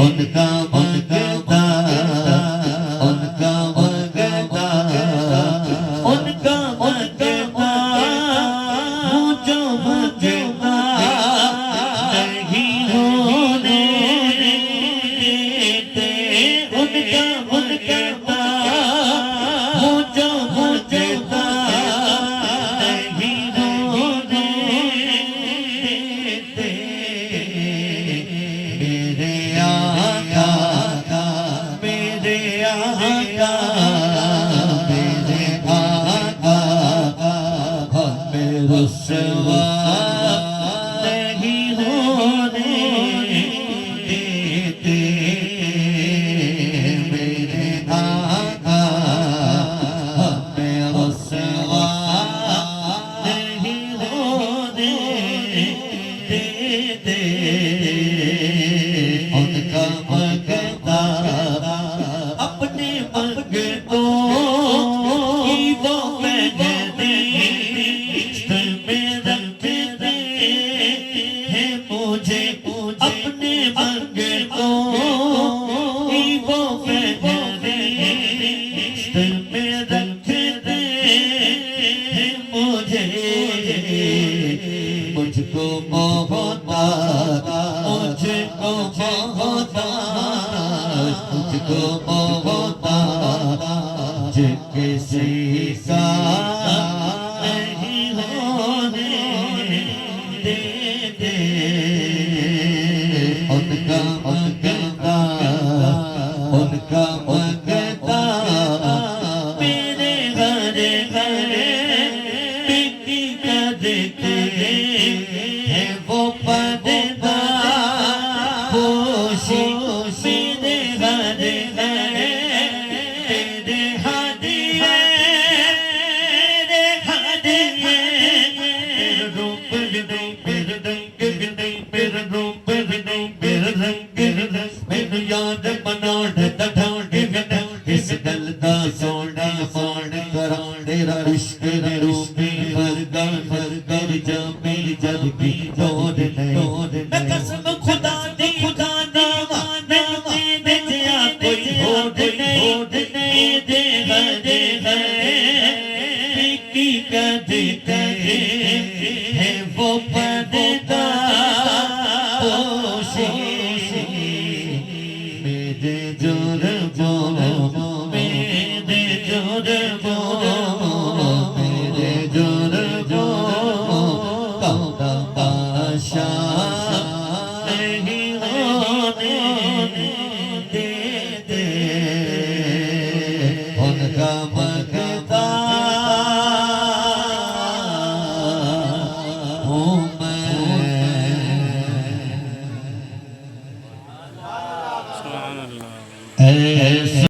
उनका मंगता उनका मंगता उनका मंगता मुझो मंगता नहीं होने देते उनका मंगता मुझो मंगता नहीं होने देते मेरे आका मेरे आका मेरे आका हमें रुसवा नहीं होने देते मेरे आका हमें रुसवा नहीं होने देते उनका मंगता अपने मंगतों की वो मैंने दिल में रखते हैं मुझे अपने मंगतों की वो मैंने दिल में रखते हैं मुझे मुझको मोहब्बत मुझको मोहब्बत मुझको मोहब्बत किसी का नहीं होने देते उनका मंगता उनका मंगता मेरे घर घरे बिकी का देते हैं वो पर्दा पोशी मेरे घर घरे तेरे हादिए मेरे हादिए मेरे रूप मेरे रंग मेरे रूप मेरे रंग मैनू याद बनाण दा ढांड इस गल दा सोना मान करा तेरा इश्क दे रूप वर्गा जामे जब भी तोड़ नहीं मैं कसम खुदा दी मैनू तेरे जिया कोई होड़ नहीं दे की कर देते हैं वो पर्दा पोशी मेरे जोर बोलो मेरे जोर बोलो मेरे जोर बोलो कौदा बादशाह नहीं होने देते उनका